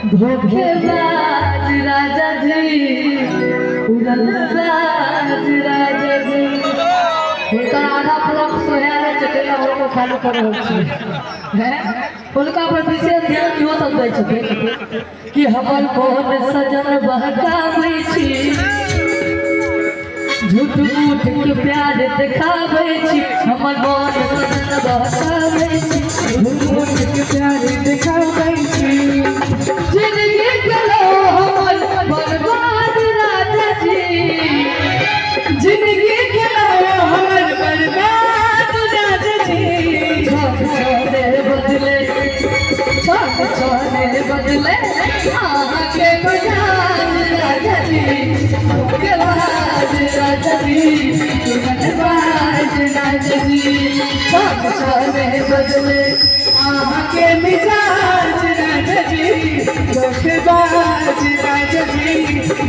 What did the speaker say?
धोखेबाज राजा जी, उड़नबाज राजा जी। हुनकर आधा पलक सोहारे चटेला होको खाली कर रहल छी हैं। हुनका पर विशेष ध्यान इहो सब दै छथिन कि हमर मोहन सजन बहकाबै छी, झूठ मूठ के प्यार दिखाबै छी। हमर मोहन सजन बहकाबै छी, झूठ मूठ के प्यार दिखाबै छी। जिंदगी चलो हमर बर्बाद राजा जी, जिंदगी चलो हमर बर्बाद राजा जी। छोड़े बदले, छोड़े बदले आके बजाज राजा जी, धोखेबाज राजा जी, उड़नबाज राजा जी। छोड़े बदले आके मिजाज राजा जी, धोखेबाज राजा जी।